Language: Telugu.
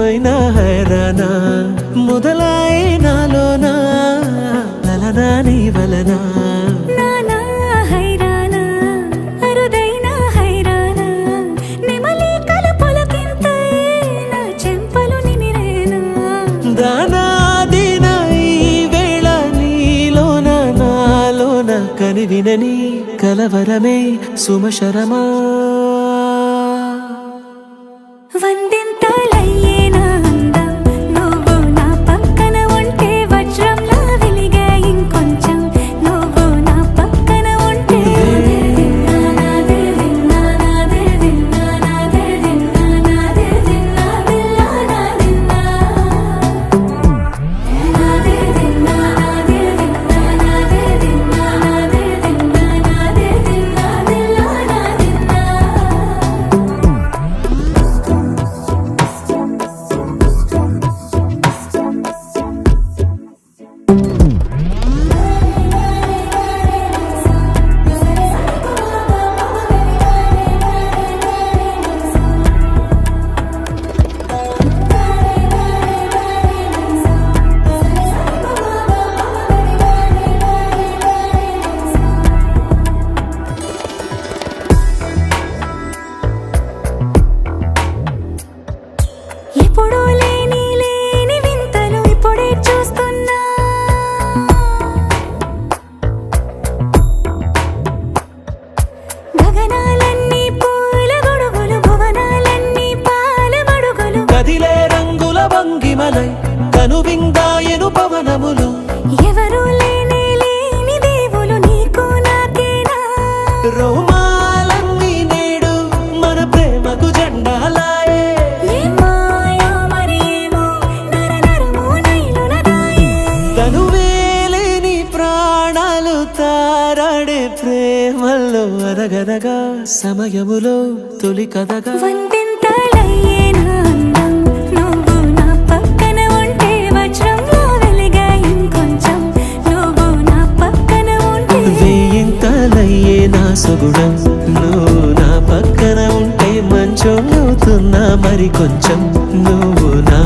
అయినా హైరానా మొదలాయి నాలోనా లలనా నీ వలనా నానా హైరానా అరుదైన హైరానా నెమలి కలపులకింతై నా చెంపలు నిమిరేనా దానాదిన ఈ వేళ నీలోన నాలోన కనివినని కలవరమే సుమశరమా వందింతలయ్యేనా అందం నువ్వు నా పక్కన ఉంటే వజ్రంలా వెలిగే ఇంకొంచెం నువ్వు నా పక్కన ఉంటే ఎప్పుడూ లేని వింతలు ఇప్పుడే చూస్తున్నా గగనాలన్నీ పూల గొడుగులు భువనాలన్నీ పాల మడుగులు కదిలే రంగుల భంగిమలై కనువిందాయను పవనములు ఎవరూ లేని దేవులు నీకు నాకేనా రోమాలన్నీ నేడు మన ప్రేమకు జెండాలాయే ఏ మాయో మరేమో నరనరమో నైలున దాయే తనువేలేని ప్రాణాలు తారాడే ప్రేమల్లో అరగనగా సమయములో తొలి కథగా వందింతలయ్యేనా అందం నువ్వు నా పక్కన ఉంటే వజ్రంలా వెలిగే ఇంకొంచెం నువ్వు నా పక్కన ఉంటే వేయింతలయ్యే నా సుగుణం నువ్వు నా పక్కన ఉంటే మంచం అవుతున్నా మరి కొంచెం నువ్వు నా